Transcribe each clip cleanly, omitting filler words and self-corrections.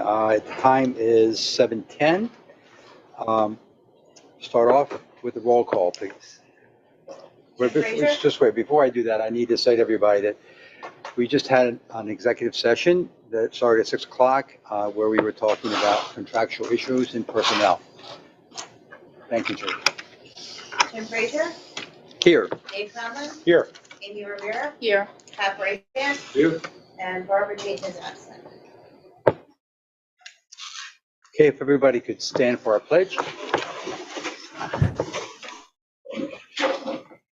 The time is 7:10. Start off with the roll call, please. Just wait. Before I do that, I need to say to everybody that we just had an executive session that started at 6 o'clock where we were talking about contractual issues and personnel. Thank you, Julie. Tim Frazier? Here. Dave Conlon? Here. Amy Rivera? Here. Pat Braithwaite? Here. And Barbara Dayton is absent. Okay, if everybody could stand for our pledge.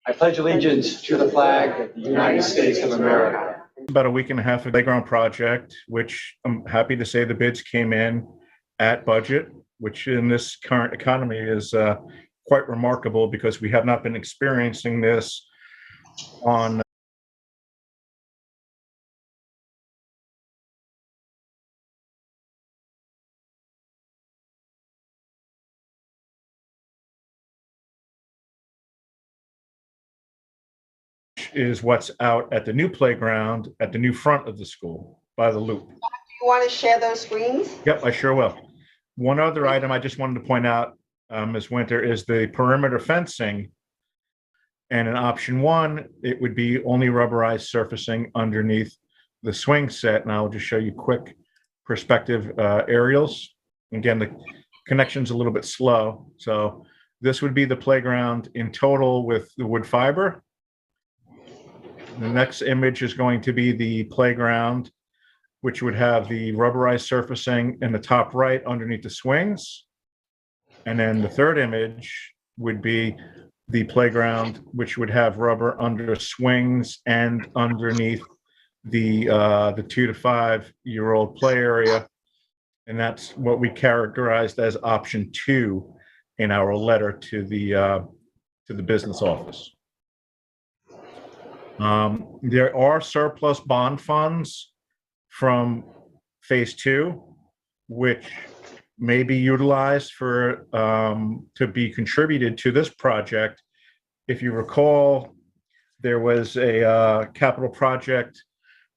I pledge allegiance to the flag of the United States of America. About a week and a half of playground project, which I'm happy to say the bids came in at budget, which in this current economy is quite remarkable because we have not been experiencing this on is what's out at the new playground at the new front of the school by the loop. Do you want to share those screens? Yep, I sure will. One other item I just wanted to point out, Ms. Winter, is the perimeter fencing. And in option one, it would be only rubberized surfacing underneath the swing set. And I'll just show you quick perspective aerials. Again, the connection's a little bit slow. So this would be the playground in total with the wood fiber. The next image is going to be the playground, which would have the rubberized surfacing in the top right underneath the swings. And then the third image would be the playground, which would have rubber under swings and underneath the 2 to 5 year old play area. And that's what we characterized as option 2 in our letter to the business office. There are surplus bond funds from phase 2, which may be utilized for to be contributed to this project. If you recall, there was a capital project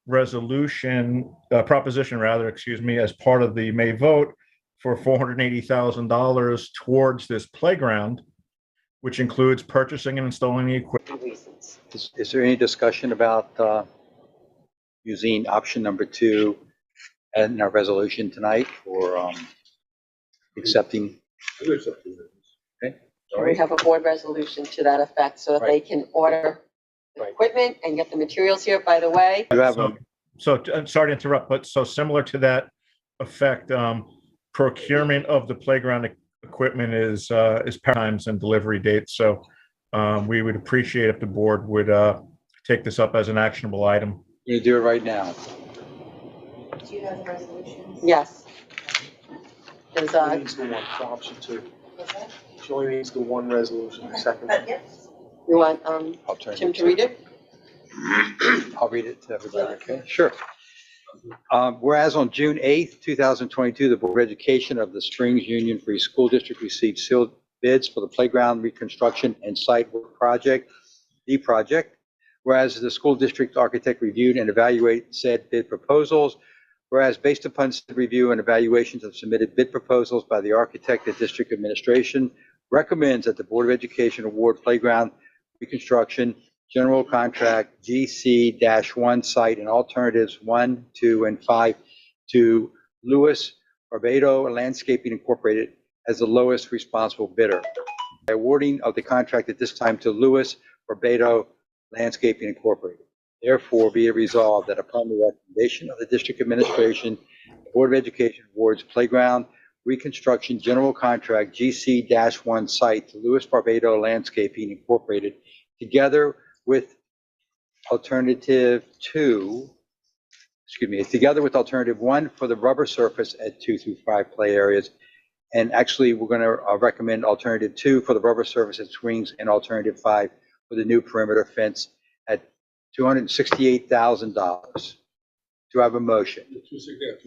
resolution, proposition rather, excuse me, as part of the May vote for $480,000 towards this playground, which includes purchasing and installing the equipment. Is there any discussion about using option number 2 in our resolution tonight for accepting? Okay. We have a board resolution to that effect so that they can order the equipment and get the materials here. By the way, So sorry to interrupt, but so similar to that effect, procurement of the playground equipment is times and delivery dates. So we would appreciate if the board would take this up as an actionable item. You do it right now. Do you have the resolutions? yes. There's She needs the one for option 2. What's that? She only needs the one resolution, the second. But yes. you want Tim to read it? I'll read it to everybody, okay? Sure. Whereas on June 8th, 2022, the Board of Education of the Springs Union Free School District received sealed bids for the playground reconstruction and site work project, the project. Whereas the school district architect reviewed and evaluated said bid proposals. Whereas based upon said review and evaluations of submitted bid proposals by the architect, the district administration recommends that the Board of Education award playground reconstruction general contract GC-1 site and alternatives 1, 2, and 5 to Lewis Barbato Landscaping Incorporated as the lowest responsible bidder. By awarding of the contract at this time to Lewis Barbato Landscaping Incorporated. Therefore, be it resolved that upon the recommendation of the district administration, the Board of Education awards playground reconstruction general contract GC-1 site to Lewis Barbato Landscaping Incorporated together with alternative 1 for the rubber surface at 2 through 5 play areas. And actually, we're going to recommend alternative 2 for the rubber surface at swings and alternative 5 for the new perimeter fence at $268,000. Do I have a motion? 268.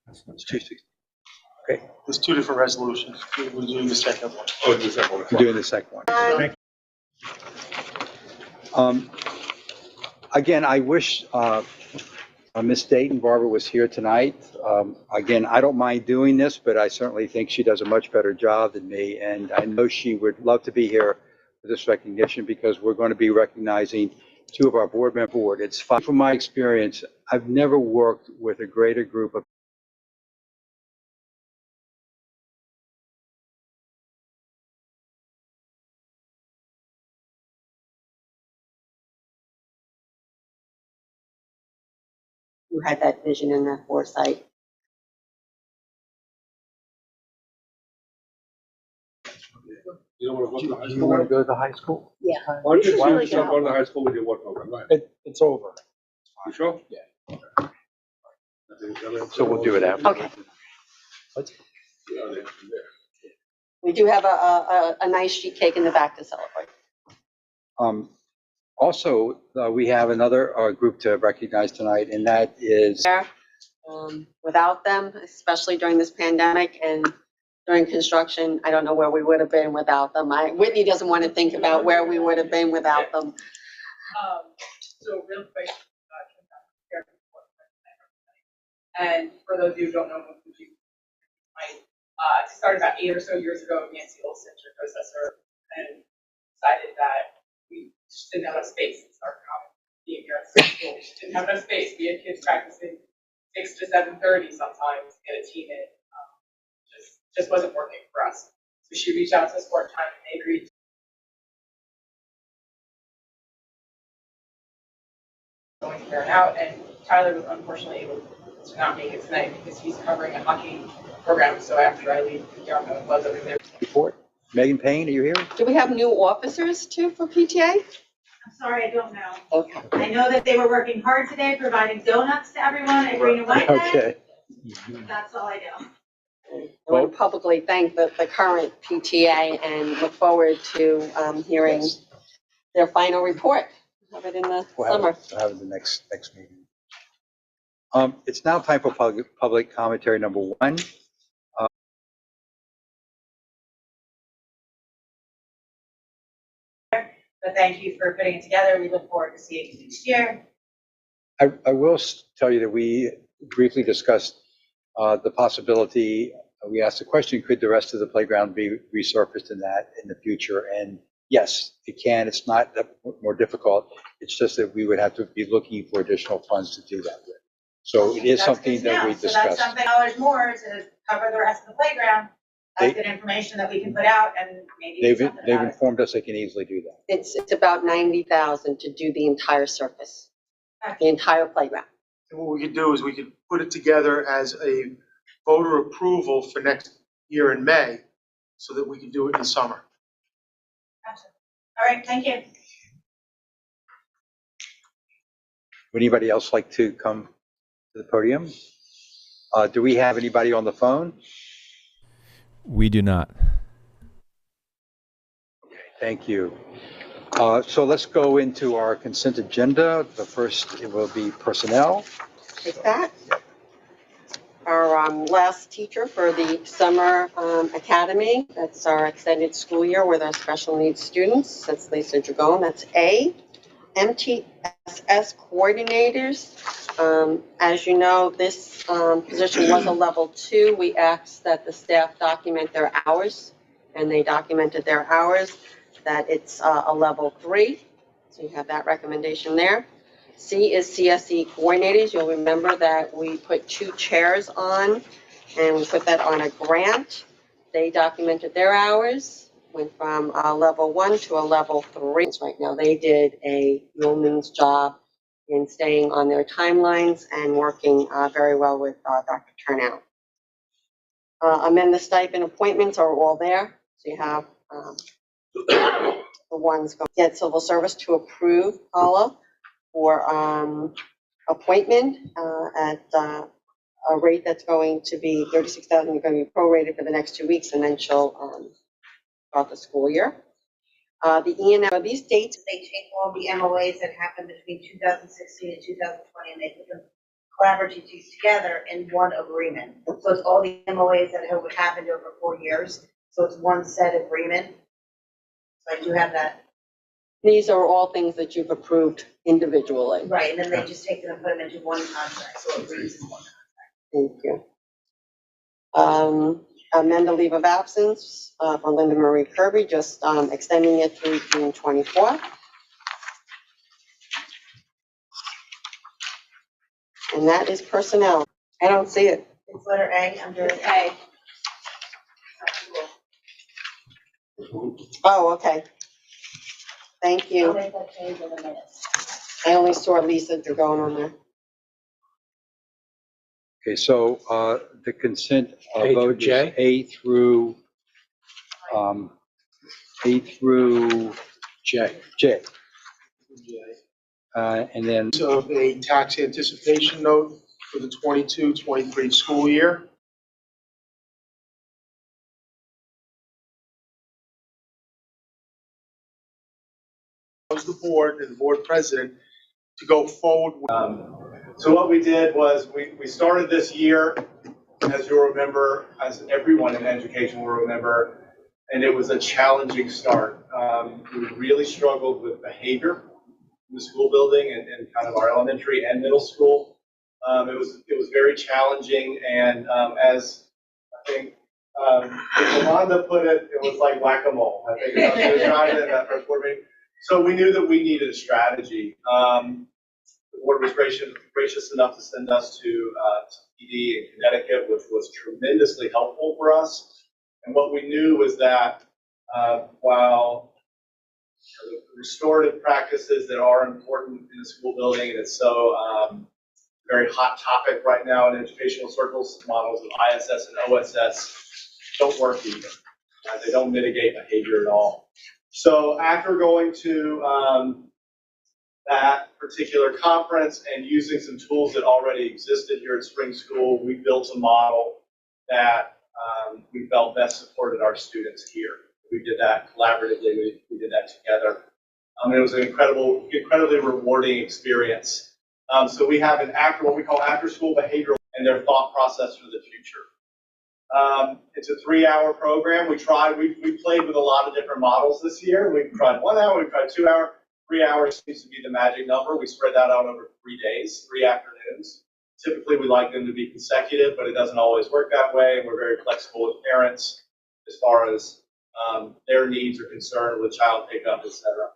It's 260. Okay. There's 2 different resolutions. We're doing the second one. We're doing the second one. Again, I wish Ms. Dayton Barber was here tonight. Again, I don't mind doing this, but I certainly think she does a much better job than me. And I know she would love to be here for this recognition because we're going to be recognizing two of our board members. It's fun. From my experience, I've never worked with a greater group of who had that vision and that foresight. You don't want to go to the high Do you school? want to go to the high school? Yeah. Why don't you This is why don't really you start good. going to high school with your work program, right? It's over. You sure? Yeah. So we'll do it after. Okay. We do have a nice sheet cake in the back to celebrate. Also, we have another group to recognize tonight, and that is Without them, especially during this pandemic and during construction, I don't know where we would have been without them. Whitney doesn't want to think about where we would have been without them. So real quick, and for those of you who don't know, I started about 8 or so years ago with Nancy Olson, your predecessor, and decided that we just didn't have enough space in our common being here at school. We just didn't have enough space. We had kids practicing 6 to 7:30 sometimes to get a team in. Just wasn't working for us. So she reached out to us part time and they agreed. Going there and out, and Tyler was unfortunately able to not make it tonight because he's covering a hockey program. So after I leave, Yarmo was over there. report. Megan Payne, are you here? Do we have new officers too for PTA? I'm sorry, I don't know. Okay. I know that they were working hard today, providing donuts to everyone at Green and White Day. Okay. That's all I know. I want to publicly thank the current PTA and look forward to hearing their final report. Have it in the summer. We'll have it the next meeting. It's now time for public commentary number one. But thank you for putting it together. We look forward to seeing you next year. I will tell you that we briefly discussed the possibility, we asked the question, could the rest of the playground be resurfaced in the future? And yes, it can. It's not more difficult. It's just that we would have to be looking for additional funds to do that with. So it is That's something good to that know. we So that's discussed. something dollars more to cover the rest of the playground. That's good information that we can put out and maybe do something They've about it. informed us they can easily do that. It's about 90,000 to do the entire surface, the entire playground. And what we could do is we could put it together as a voter approval for next year in May, so that we can do it in the summer. Gotcha. All right, thank you. Would anybody else like to come to the podium? Do we have anybody on the phone? We do not. Okay, thank you. So let's go into our consent agenda. The first, it will be personnel. Take that. Our last teacher for the summer academy, that's our extended school year with our special needs students. That's Lisa Dragon, that's A. MTSS coordinators. As you know, this position was a level 2. We asked that the staff document their hours, and they documented their hours, that it's a level 3. So you have that recommendation there. C is CSE coordinators. You'll remember that we put 2 chairs on, and we put that on a grant. They documented their hours. Went from a level 1 to a level 3. Right now, they did a yeoman's job in staying on their timelines and working very well with Dr. Turnout. Amend the stipend appointments are all there. So you have the ones go get civil service to approve Paula for appointment at a rate that's going to be $36,000. Going to be prorated for the next 2 weeks, and then she'll throughout the school year. The E&M, these dates, They take all the MOAs that happened between 2016 and 2020 and they put them collaboratively together in one agreement. So it's all the MOAs that have happened over 4 years. So it's one set agreement. So I do have that These are all things that you've approved individually. Right, and then they just take them and put them into one contract, so it reads as one. Thank you. Amend the leave of absence for Linda Marie Kirby, just extending it through June 24th. And that is personnel. I don't see it. It's letter A under A. Oh, okay. Thank I'll you. make that change in a minute. I only saw Lisa Dragon on there. Okay, so the consent A through vote is J? A through J. And then, Of a tax anticipation note for the 22-23 school year. Was the board and the board president to go forward with. So what we did was we started this year, as you'll remember, as everyone in education will remember, and it was a challenging start. We really struggled with behavior in the school building and kind of our elementary and middle school. It was very challenging, and as I think Yolanda put it, it was like whack-a-mole. I think that's what she was trying to in that first board meeting. So we knew that we needed a strategy. The board was gracious enough to send us to PD in Connecticut, which was tremendously helpful for us. And what we knew was that while the restorative practices that are important in the school building, and it's so very hot topic right now in educational circles, models of ISS and OSS don't work either. They don't mitigate behavior at all. So after going to that particular conference and using some tools that already existed here at Spring School, we built a model that we felt best supported our students here. We did that collaboratively. We did that together. It was an incredibly rewarding experience. So we have what we call after-school behavioral and their thought process for the future. It's a 3-hour program. We played with a lot of different models this year. We've tried 1 hour, we've tried 2 hours. 3 hours seems to be the magic number. We spread that out over 3 days, 3 afternoons. Typically, we like them to be consecutive, but it doesn't always work that way. And we're very flexible with parents as far as their needs are concerned with child pickup, et cetera.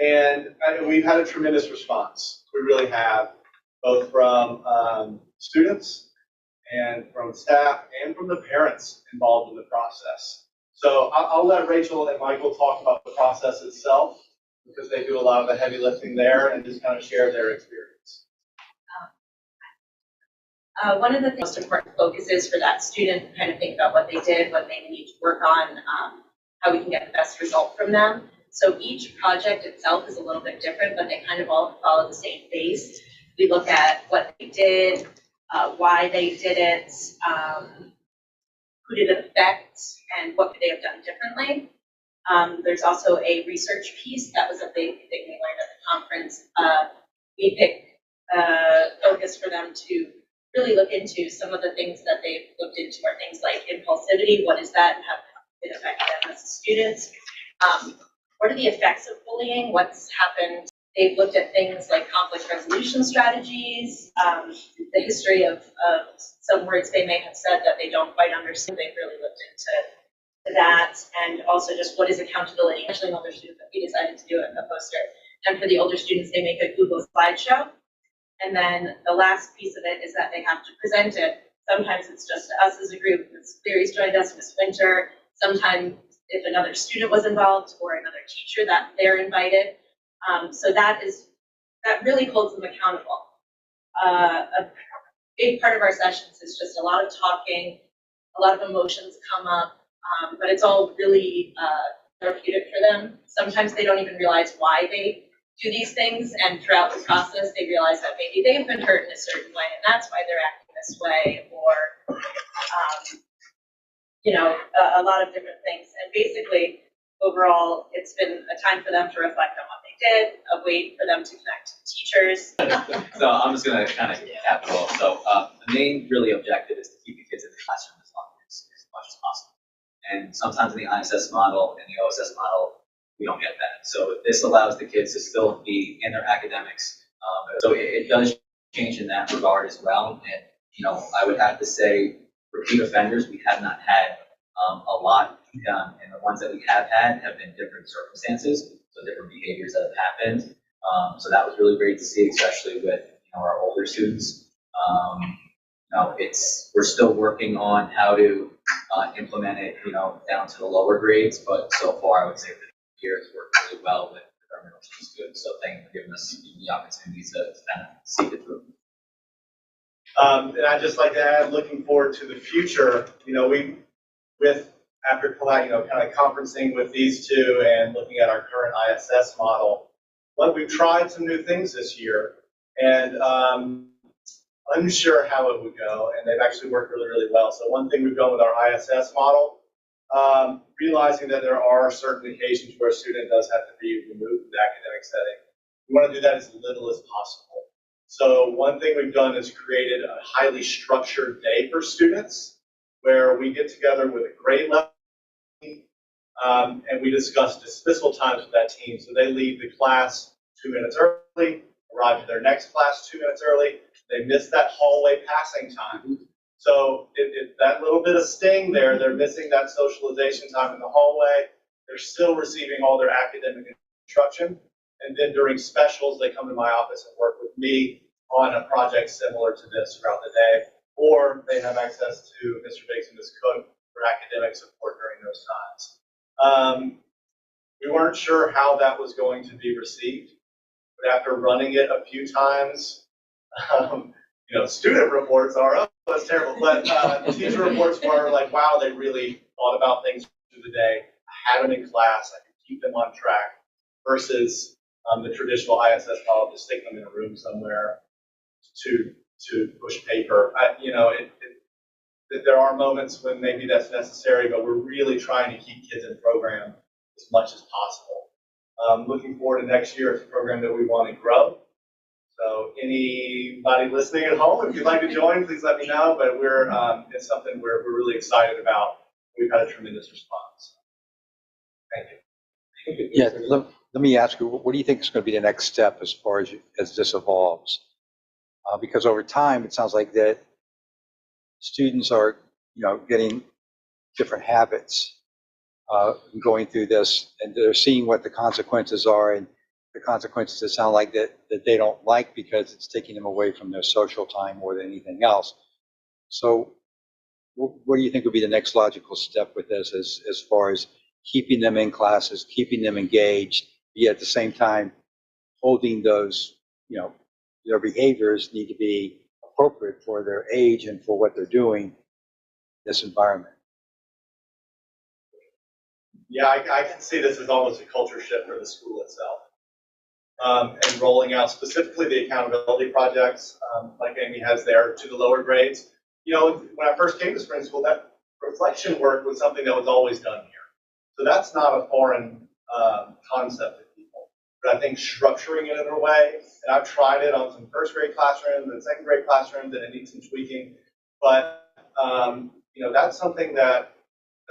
And we've had a tremendous response. We really have, both from students and from staff and from the parents involved in the process. So I'll let Rachel and Michael talk about the process itself, because they do a lot of the heavy lifting there, and just kind of share their experience. One of the most important focuses for that student, kind of think about what they did, what they need to work on, how we can get the best result from them. So each project itself is a little bit different, but they kind of all follow the same base. We look at what they did, why they did it, who did it affect, and what could they have done differently. There's also a research piece. That was a big thing we learned at the conference. We picked focus for them to really look into. Some of the things that they've looked into are things like impulsivity. What is that, and how it affect them as students? What are the effects of bullying? What's happened? They've looked at things like conflict resolution strategies, the history of some words they may have said that they don't quite understand. They've really looked into that, and also just what is accountability. Actually, an older student, we decided to do it in the poster. And for the older students, they make a Google slideshow. And then the last piece of it is that they have to present it. Sometimes it's just us as a group. Ms. Cleary's joined us, Ms. Winter. Sometimes if another student was involved or another teacher, that they're invited. So that really holds them accountable. A big part of our sessions is just a lot of talking, a lot of emotions come up, but it's all really therapeutic for them. Sometimes they don't even realize why they do these things, and throughout the process, they realize that maybe they've been hurt in a certain way, and that's why they're acting this way, or a lot of different things. And basically, overall, it's been a time for them to reflect on what they did, a way for them to connect to teachers. So I'm just going to kind of cap it all. So the main really objective is to keep the kids in the classroom as much as possible. And sometimes in the ISS model and the OSS model, we don't get that. So this allows the kids to still be in their academics. So it does change in that regard as well. And, you know, I would have to say repeat offenders, we have not had a lot. And the ones that we have had have been different circumstances, so different behaviors that have happened. So that was really great to see, especially with, you know, our older students. You know, we're still working on how to implement it, you know, down to the lower grades, but so far I would say that the year has worked really well with our middle school students. So thank you for giving us the opportunity to kind of see it through. And I'd just like to add, looking forward to the future, you know, after kind of conferencing with these two and looking at our current ISS model, we've tried some new things this year, and unsure how it would go, and they've actually worked really, really well. So one thing we've done with our ISS model, realizing that there are certain occasions where a student does have to be removed from the academic setting, we want to do that as little as possible. So one thing we've done is created a highly structured day for students, where we get together with a grade level team, and we discuss dismissal times with that team. So they leave the class 2 minutes early, arrive to their next class 2 minutes early. They miss that hallway passing time. So that little bit of sting there, they're missing that socialization time in the hallway. They're still receiving all their academic instruction. And then during specials, they come to my office and work with me on a project similar to this throughout the day. Or they have access to Mr. Biggs and Ms. Cook for academic support during those times. We weren't sure how that was going to be received, but after running it a few times, you know, student reports are, oh, that's terrible, but teacher reports were like, wow, they really thought about things through the day. I had them in class, I could keep them on track, versus the traditional ISS model, just stick them in a room somewhere to push paper. You know, there are moments when maybe that's necessary, but we're really trying to keep kids in program as much as possible. Looking forward to next year, it's a program that we want to grow. So anybody listening at home, if you'd like to join, please let me know. But it's something we're really excited about. We've had a tremendous response. Thank you. Yeah, let me ask you, what do you think is going to be the next step as far as this evolves? Because over time, it sounds like that students are, you know, getting different habits going through this, and they're seeing what the consequences are, and the consequences that sound like that they don't like because it's taking them away from their social time more than anything else. So what do you think would be the next logical step with this as far as keeping them in classes, keeping them engaged, yet at the same time holding those, you know, their behaviors need to be appropriate for their age and for what they're doing in this environment? Yeah, I can see this as almost a culture shift for the school itself. And rolling out specifically the accountability projects, like Amy has there, to the lower grades. You know, when I first came to spring school, that reflection work was something that was always done here. So that's not a foreign concept to people. But I think structuring it in a way, and I've tried it on some first grade classrooms and second grade classrooms, and it needs some tweaking. But, you know, that's something that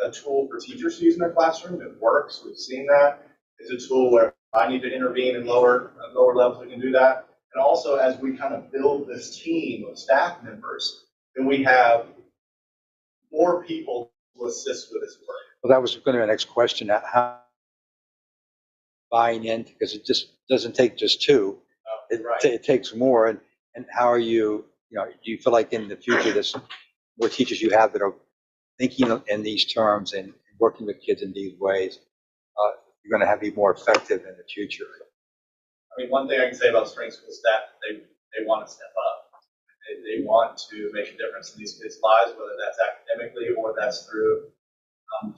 a tool for teachers to use in their classroom. It works. We've seen that. It's a tool where I need to intervene in lower levels, we can do that. And also, as we kind of build this team of staff members, then we have more people to assist with this work. Well, that was going to be my next question. How buying in, because it just doesn't take just two. It takes more. And how are you, you know, do you feel like in the future there's more teachers you have that are thinking in these terms and working with kids in these ways, you're going to be more effective in the future? I mean, one thing I can say about spring school staff, they want to step up. They want to make a difference in these kids' lives, whether that's academically or that's through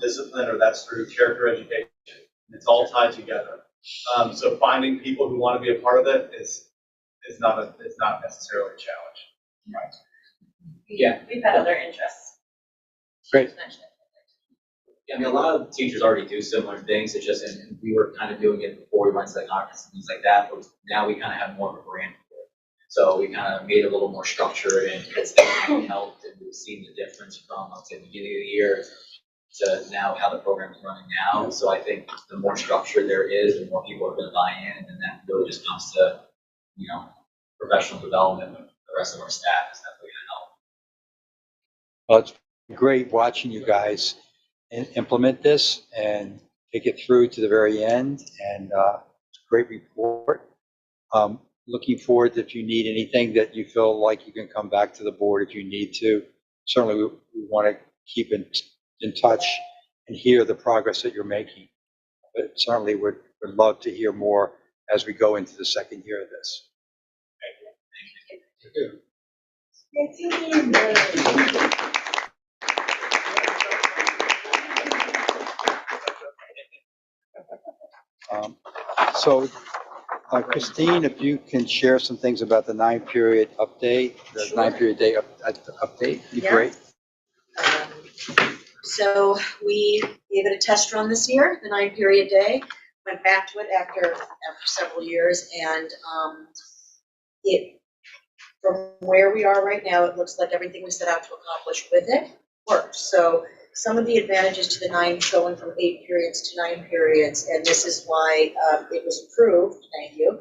discipline or that's through character education. It's all tied together. So finding people who want to be a part of it is not necessarily a challenge. Right. Yeah. We've had other interests. Great. Yeah, I mean, a lot of teachers already do similar things. It's just, and we were kind of doing it before we went to the conference and things like that, but now we kind of have more of a brand for it. So we kind of made it a little more structured, and it's helped, and we've seen the difference from, let's say, the beginning of the year to now how the program's running now. So I think the more structure there is, the more people are going to buy in, and that really just comes to, professional development with the rest of our staff is definitely Well, it's great watching you guys implement this and take it through to the very end. And it's a great report. Looking forward, if you need anything that you feel like you can come back to the board if you need to. Certainly, we want to keep in touch and hear the progress that you're making. But certainly would love to hear more as we go into the second year of this. So, Christine, if you can share some things about the 9-period update, the Sure. 9-period day update, be Yeah. great. So we gave it a test run this year, the 9-period day. Went back to it after several years, and it, from where we are right now, it looks like everything we set out to accomplish with it worked. So some of the advantages to the 9 going from 8 periods to 9 periods, and this is why it was approved. Thank you.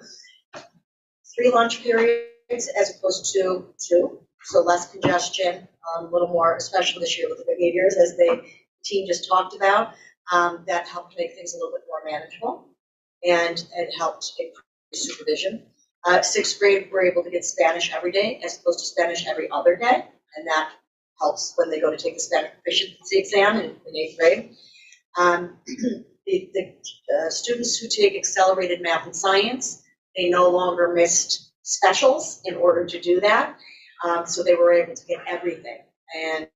3 lunch periods as opposed to 2, so less congestion, a little more, especially this year with the behaviors, as the team just talked about. That helped make things a little bit more manageable, and it helped improve supervision. 6th grade, we're able to get Spanish every day as opposed to Spanish every other day, and that helps when they go to take the Spanish proficiency exam in 8th grade. The students who take accelerated math and science, they no longer missed specials in order to do that. So they were able to get everything. And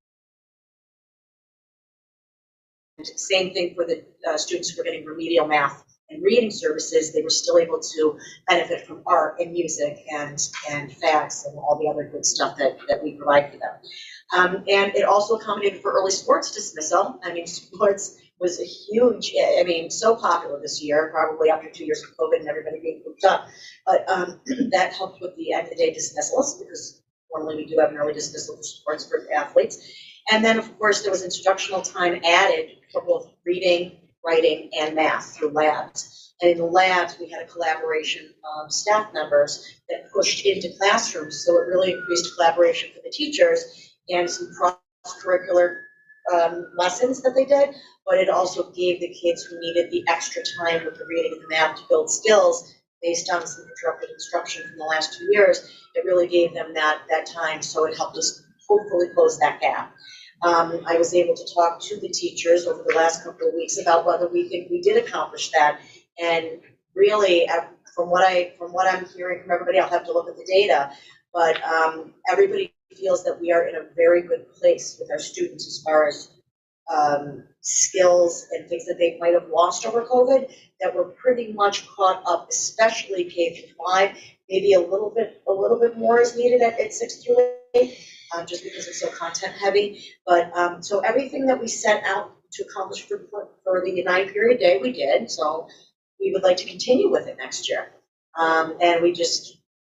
same thing for the students who were getting remedial math and reading services. They were still able to benefit from art and music and FACS and all the other good stuff that we provide for them. And it also accommodated for early sports dismissal. I mean, sports was a huge, so popular this year, probably after 2 years of COVID and everybody being cooped up. But that helped with the end of the day dismissals, because normally we do have an early dismissal for sports for athletes. And then, of course, there was instructional time added for both reading, writing, and math through labs. And in the labs, we had a collaboration of staff members that pushed into classrooms, so it really increased collaboration for the teachers and some cross-curricular lessons that they did, but it also gave the kids who needed the extra time with the reading and the math to build skills based on some interrupted instruction from the last 2 years. It really gave them that time, so it helped us hopefully close that gap. I was able to talk to the teachers over the last couple of weeks about whether we think we did accomplish that, and really, from what I'm hearing from everybody, I'll have to look at the data, but everybody feels that we are in a very good place with our students as far as skills and things that they might have lost over COVID, that we're pretty much caught up, especially K-5. Maybe a little bit more is needed at 6 through 8, just because it's so content heavy. But so everything that we set out to accomplish for the 9-period day, we did. So we would like to continue with it next year. And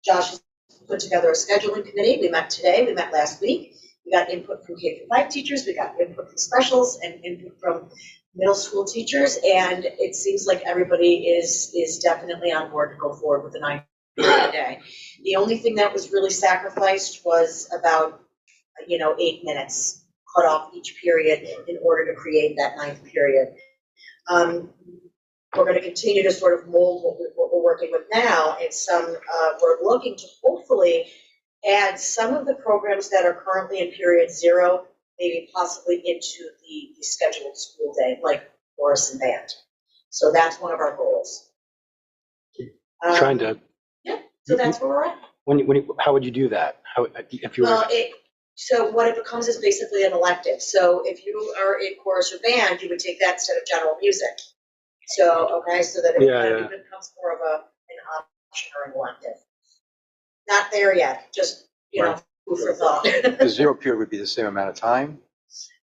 Josh has put together a scheduling committee. We met today, we met last week. We got input from K-5 teachers, we got input from specials, and input from middle school teachers, and it seems like everybody is definitely on board to go forward with the 9-period day. The only thing that was really sacrificed was about 8 minutes cut off each period in order to create that 9th period. We're going to continue to sort of mold what we're working with now, and we're looking to hopefully add some of the programs that are currently in period 0, maybe possibly into the scheduled school day, like chorus and band. So that's one of our goals. Trying to. Yeah, so that's where we're at. How would you do that? If you were. So what it becomes is basically an elective. So if you are in chorus or band, you would take that instead of general music. So, okay, so that it becomes more of an option or an elective. Not there yet, just, food for thought. The 0 period would be the same amount of time?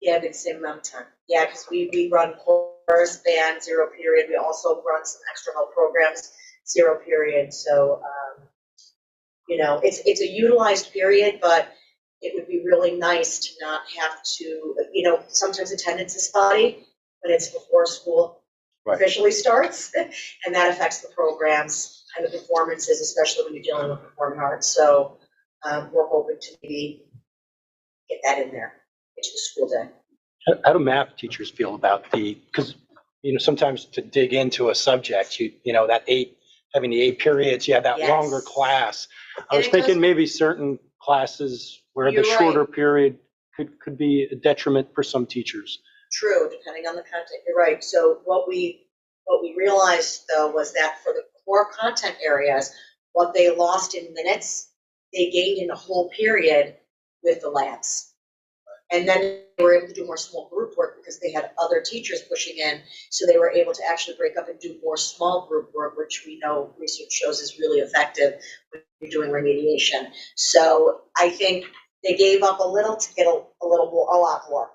Yeah, it'd be the same amount of time. Yeah, because we run chorus, band, 0 period. We also run some extra help programs, 0 period. So, it's a utilized period, but it would be really nice to not have to, sometimes attendance is spotty when it's before school officially starts, and that affects the programs and the performances, especially when you're dealing with performing arts. So we're hoping to maybe get that in there into the school day. How do math teachers feel about because, sometimes to dig into a subject, having the 8 periods, you have that Yes. longer class. I And was it thinking goes- maybe certain classes where the You're shorter right. period could be a detriment for some teachers. True, depending on the content, you're right. So what we realized though was that for the core content areas, what they lost in minutes, they gained in a whole period with the labs. And then they were able to do more small group work because they had other teachers pushing in. So they were able to actually break up and do more small group work, which we know research shows is really effective when you're doing remediation. So I think they gave up a little to get a lot more.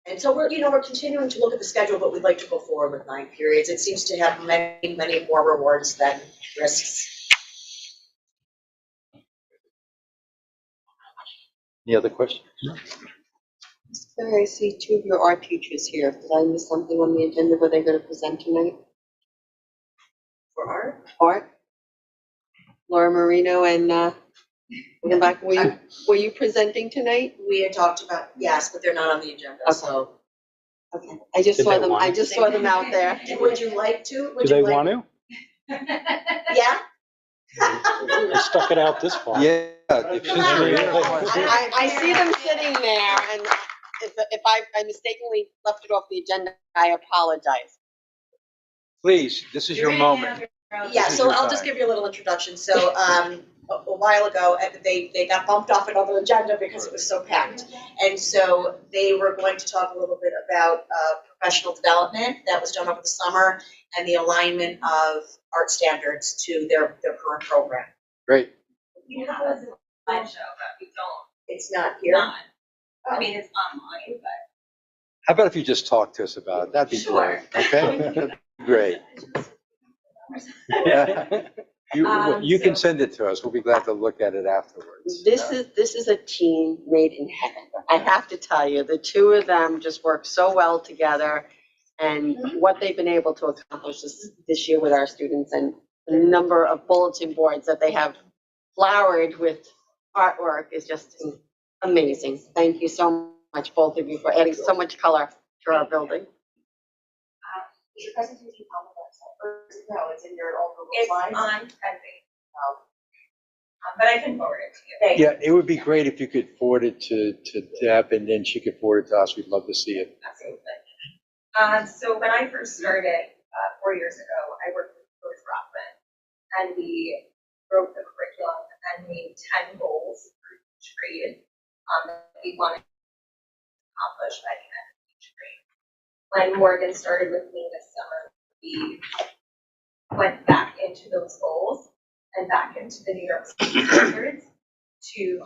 And so we're continuing to look at the schedule, but we'd like to go forward with 9 periods. It seems to have many, many more rewards than risks. Any other questions? Sorry, I see 2 of your art teachers here. Did I miss something on the agenda? Were they going to present tonight? For art? Art? Laura Marino and back. Were you presenting tonight? We had talked about, yes, but they're not on the agenda, Okay. so. Okay, I just Did saw they them. want I to? just saw them out there. Would you like to? Do they want to? Yeah? They stuck it out this far. Yeah. If she's here. I see them sitting there, and if I mistakenly left it off the agenda, I apologize. Please, this is your moment. Yeah, This is so your I'll just time. give you a little introduction. So, a while ago, they got bumped off another agenda because it was so packed. And so they were going to talk a little bit about professional development that was done over the summer and the alignment of art standards to their current program. Great. We have a slideshow, but we don't, It's not here. not, I mean, it's online, but. How about if you just talk to us about it? That'd be Sure. great. Okay? That'd be great. You can send it to us. We'll be glad to look at it afterwards. This is a team made in heaven. I have to tell you, the 2 of them just work so well together, and what they've been able to accomplish this year with our students, and the number of bulletin boards that they have flowered with artwork is just amazing. Thank you so much, both of you, for adding so much color to our building. Is your presentation on the website? No, it's in your old Google It's Slides? on Canvas. But I can forward it to you. Yeah, it would be great if you could forward it to Deb, and then she could forward it to us. We'd love to see it. Absolutely. So when I first started 4 years ago, I worked with Coach Rothman, and we wrote the curriculum and made 10 goals for each grade that we wanted to accomplish by the end of each grade. When Morgan started with me this summer, we went back into those goals and back into the New York State standards to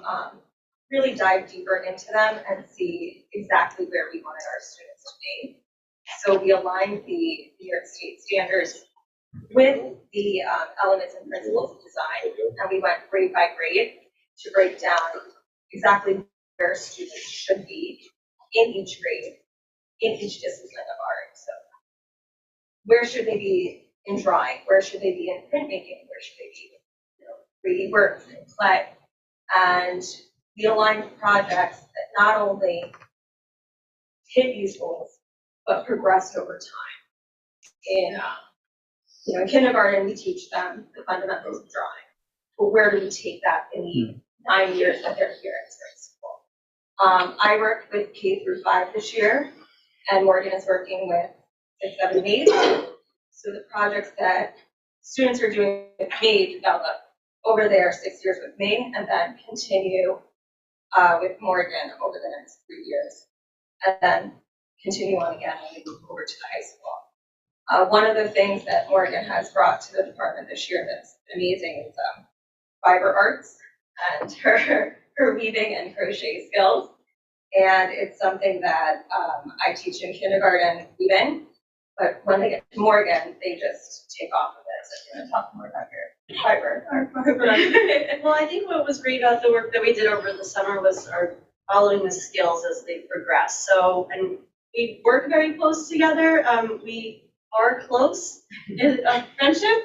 really dive deeper into them and see exactly where we wanted our students to be. So we aligned the New York State standards with the elements and principles of design, and we went grade by grade to break down exactly where students should be in each grade, in each discipline of art. So where should they be in drawing? Where should they be in printmaking? Where should they be, reading works and play? And we aligned projects that not only hit these goals, but progressed over time. In kindergarten, we teach them the fundamentals of drawing. But where do we take that in the 9 years that they're here at grade school? I work with K through 5 this year, and Morgan is working with 6, 7, and 8. So the projects that students are doing with me develop over their 6 years with me, and then continue with Morgan over the next 3 years, and then continue on again when we move over to the high school. One of the things that Morgan has brought to the department this year that's amazing is fiber arts and her weaving and crochet skills. And it's something that I teach in kindergarten weaving, but when they get to Morgan, they just take off of it. So I'm going to talk more about fiber. Well, I think what was great about the work that we did over the summer was our following the skills as they progress. So, and we work very close together. We are close in friendship.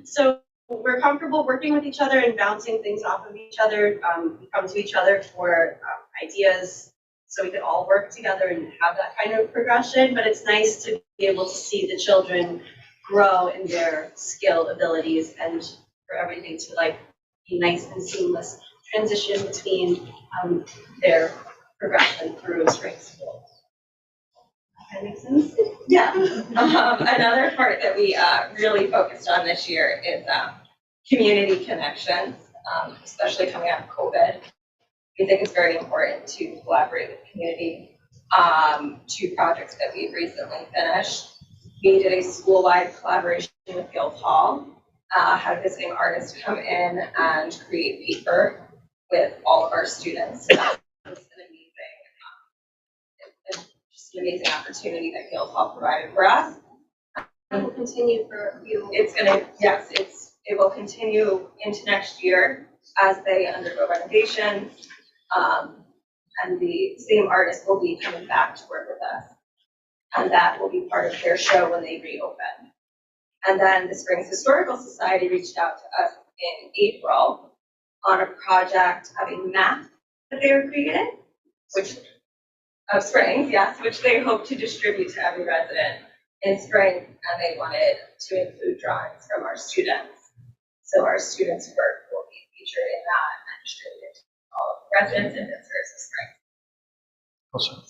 So we're comfortable working with each other and bouncing things off of each other. We come to each other for ideas so we can all work together and have that kind of progression. But it's nice to be able to see the children grow in their skill abilities and for everything to like be nice and seamless transition between their progression through spring school. That makes sense? Yeah. Another part that we really focused on this year is community connections, especially coming out of COVID. We think it's very important to collaborate with the community. 2 projects that we've recently finished. We did a school-wide collaboration with Guildhall, had a visiting artist come in and create paper with all of our students. So that was an amazing opportunity that Guildhall provided for us. It will continue for you. It's gonna, yes, it will continue into next year as they undergo renovations. And the same artist will be coming back to work with us. And that will be part of their show when they reopen. And then the Springs Historical Society reached out to us in April on a project of a map that they were creating, which of Springs, yes, which they hope to distribute to every resident in spring, and they wanted to include drawings from our students. So our students' work will be featured in that and distributed to all of the residents and visitors of Springs. Awesome.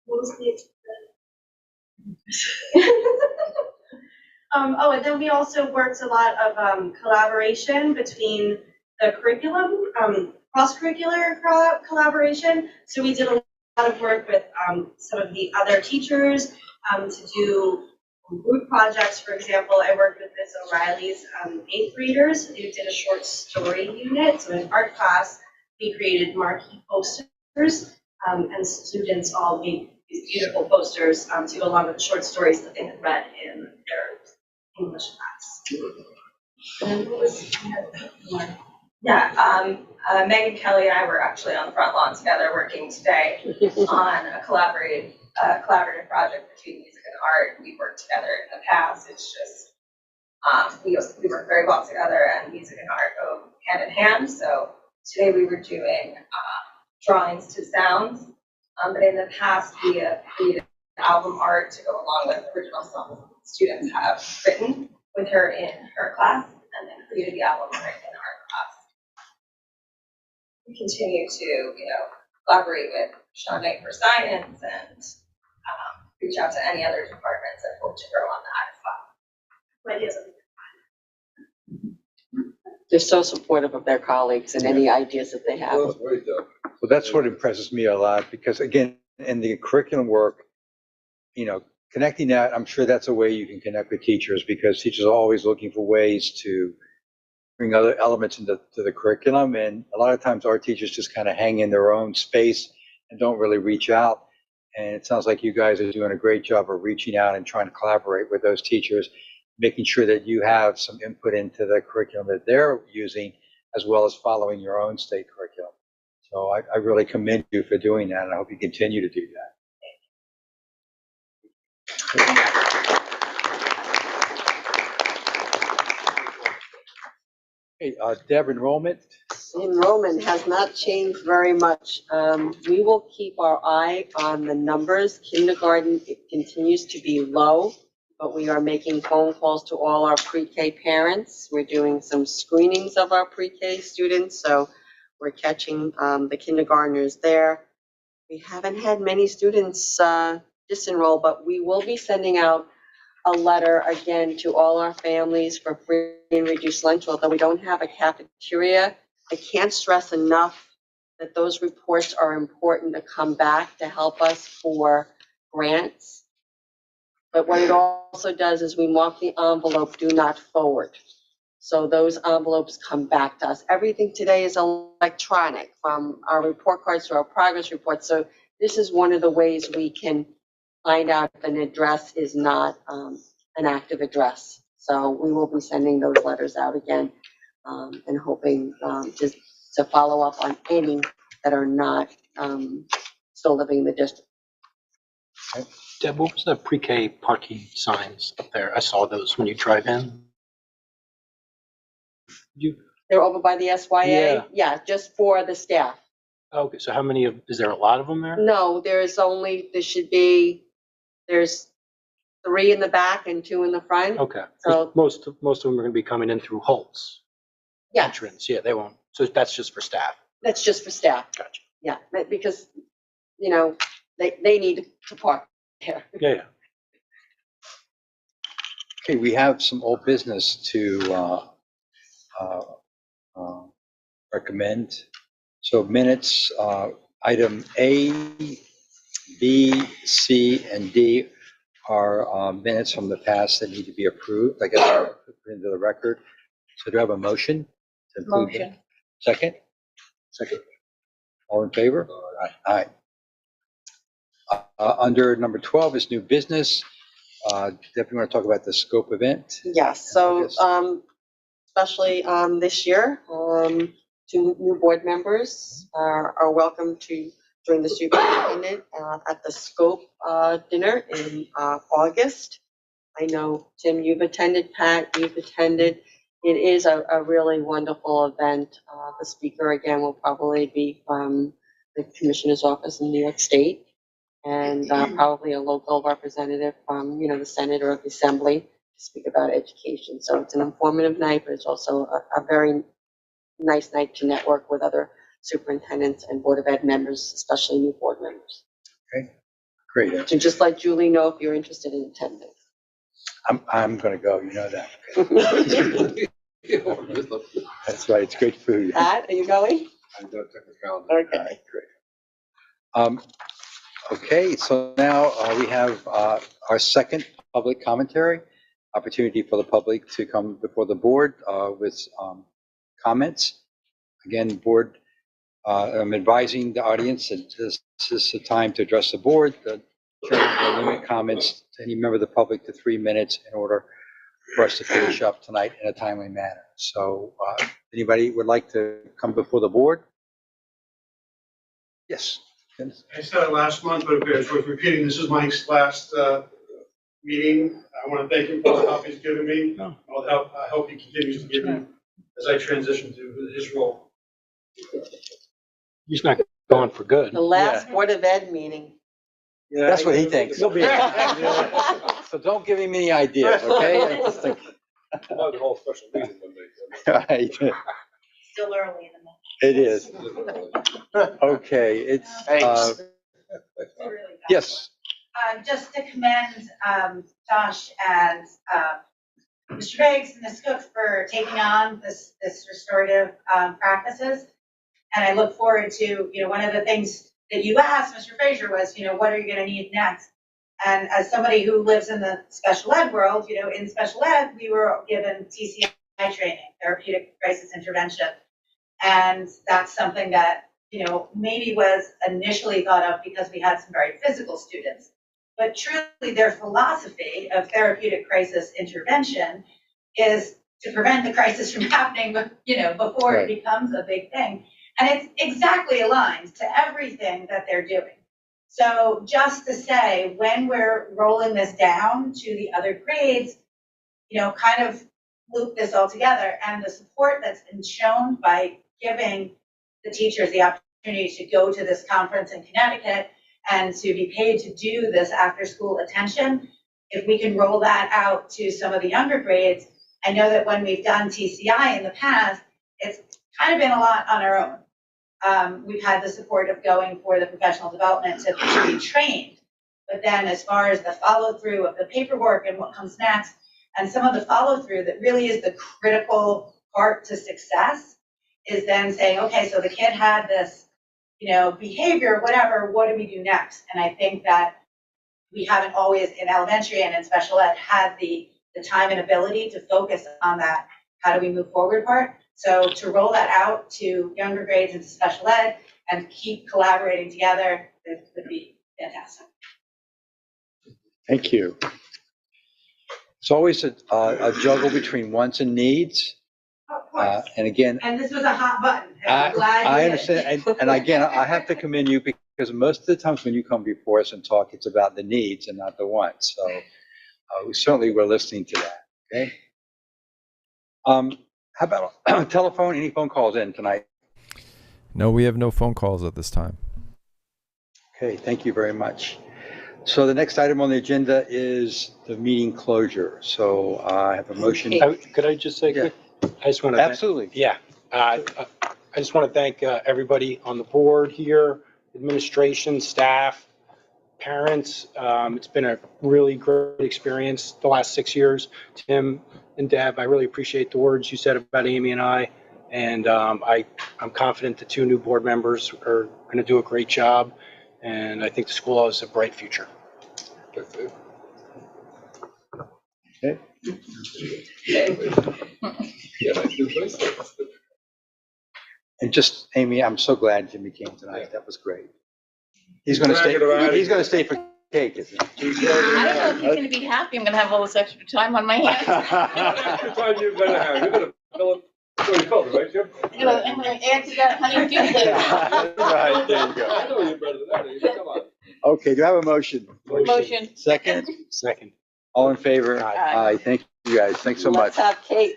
What was the and then we also worked a lot of collaboration between the curriculum, cross-curricular collaboration. So we did a lot of work with some of the other teachers to do group projects. For example, I worked with Ms. O'Reilly's 8th graders who did a short story unit. So in art class, we created marquee posters and students all made these beautiful posters to go along with the short stories that they had read in their English class. And what was more? Yeah, Megan Kelly and I were actually on the front lawn together working today on a collaborative project between music and art. We worked together in the past. It's just, we work very well together, and music and art go hand in hand. So today we were doing drawings to sounds, but in the past we have created album art to go along with original songs students have written with her in her class, and then created the album art in our class. We continue to, collaborate with Sean Knight for science and reach out to any other departments that hope to grow on that as well. Ideas. They're so supportive of their colleagues and any ideas that they have. Well, very good. Well, that's what impresses me a lot, because again, in the curriculum work, connecting that, I'm sure that's a way you can connect with teachers, because teachers are always looking for ways to bring other elements into the curriculum. And a lot of times our teachers just kind of hang in their own space and don't really reach out. And it sounds like you guys are doing a great job of reaching out and trying to collaborate with those teachers, making sure that you have some input into the curriculum that they're using, as well as following your own state curriculum. So I really commend you for doing that, and I hope you continue to do that. Hey, Deb, enrollment? Enrollment has not changed very much. We will keep our eye on the numbers. Kindergarten, it continues to be low, but we are making phone calls to all our pre-K parents. We're doing some screenings of our pre-K students, so we're catching the kindergartners there. We haven't had many students disenroll, but we will be sending out a letter again to all our families for free and reduced lunch, although we don't have a cafeteria. I can't stress enough that those reports are important to come back to help us for grants. But what it also does is we mark the envelope, do not forward. So those envelopes come back to us. Everything today is electronic, from our report cards to our progress reports. So this is one of the ways we can find out if an address is not an active address. So we will be sending those letters out again, and hoping, just to follow up on any that are not, still living in the district. Deb, what was the pre-K parking signs up there? I saw those when you drive in. They're over by the SYA? Yeah. Yeah, just for the staff. Okay, so how many is there a lot of them there? No, there should be, there's 3 in the back and 2 in the front. Okay. So- Most of them are gonna be coming in through Holt's Yeah, entrance. Yeah, they won't. So that's just for staff. that's just for staff. Gotcha. Yeah, because, they need to park there. Yeah. Okay, we have some old business to recommend. So minutes, item A, B, C, and D are minutes from the past that need to be approved, I guess, are put into the record. So do I have a motion? to approve them? Second? Second. All in favor? Aye. Under number 12 is new business. Definitely want to talk about the scope event. Yes, so, especially, this year, 2 new board members are welcome to join the superintendent, at the scope, dinner in, August. I know, Tim, you've attended, Pat, you've attended. It is a really wonderful event. The speaker, again, will probably be from the commissioner's office in New York State, and probably a local representative from, the Senate or the Assembly to speak about education. So it's an informative night, but it's also a very nice night to network with other superintendents and Board of Ed members, especially new board members. Great. And just let Julie know if you're interested in attending. I'm going to go, you know that. That's right, it's great food. Pat, are you going? I don't check the calendar. Okay. All right, great. Okay, so now we have our second public commentary, opportunity for the public to come before the board with comments. Again, board, I'm advising the audience that this is the time to address the board. The chair will limit comments to any member of the public to 3 minutes in order for us to finish up tonight in a timely manner. So anybody would like to come before the board? Yes. I said it last month, but it's worth repeating. This is Mike's last meeting. I want to thank him for the help he's given me. All the help I hope he continues to give me as I transition to his role. He's not going for good. The last Board of Ed meeting. Yeah, that's what he thinks. He'll be. So don't give him any ideas, okay? I just think. Not the whole special meeting one day. Right. Still early in the month. It is. Okay, it's, yes. Just to commend Josh and Mr. Biggs and Ms. Cook for taking on this restorative practices. And I look forward to, one of the things that you asked, Mr. Frazier, was, what are you going to need next? And as somebody who lives in the special ed world, in special ed, we were given TCI training, therapeutic crisis intervention. And that's something that, maybe was initially thought of because we had some very physical students. But truly their philosophy of therapeutic crisis intervention is to prevent the crisis from happening, before it becomes a big thing. And it's exactly aligned to everything that they're doing. So just to say, when we're rolling this down to the other grades, kind of loop this all together, and the support that's been shown by giving the teachers the opportunity to go to this conference in Connecticut and to be paid to do this after school attention, if we can roll that out to some of the younger grades, I know that when we've done TCI in the past, it's kind of been a lot on our own. We've had the support of going for the professional development to be trained, but then as far as the follow through of the paperwork and what comes next, and some of the follow through that really is the critical part to success, is then saying, okay, so the kid had this, behavior, whatever, what do we do next? And I think that we haven't always in elementary and in special ed had the time and ability to focus on that, how do we move forward part? So to roll that out to younger grades into special ed and keep collaborating together would be fantastic. Thank you. It's always a juggle between wants and needs. Of course. And again, And this was a hot button. And I'm glad you I did. understand. And again, I have to commend you because most of the times when you come before us and talk, it's about the needs and not the wants. So we certainly were listening to that. Okay. How about telephone? Any phone calls in tonight? No, we have no phone calls at this time. Okay, thank you very much. So the next item on the agenda is the meeting closure. So I have a motion. Could I just say quick? I just want to. Absolutely. Yeah. I just want to thank everybody on the board here, administration, staff, parents. It's been a really great experience the last 6 years. Tim and Deb, I really appreciate the words you said about Amy and I. And I'm confident the two new board members are going to do a great job. And I think the school has a bright future. Okay. And just, Amy, I'm so glad Jimmy came tonight. That was great. He's going to stay. He's going to stay for cake, isn't he? I don't know if he's gonna be happy. I'm gonna have all this extra time on my hands. Time you're gonna have, you're gonna fill it, what do you call it, right, Jim? I'm gonna add to that honey-do list. Right, there you go. I know you're better than that, Amy, come on. Okay, do I have a motion? Motion. Second? Second. All in favor? Aye. Thank you guys. Thanks so much. Let's have cake.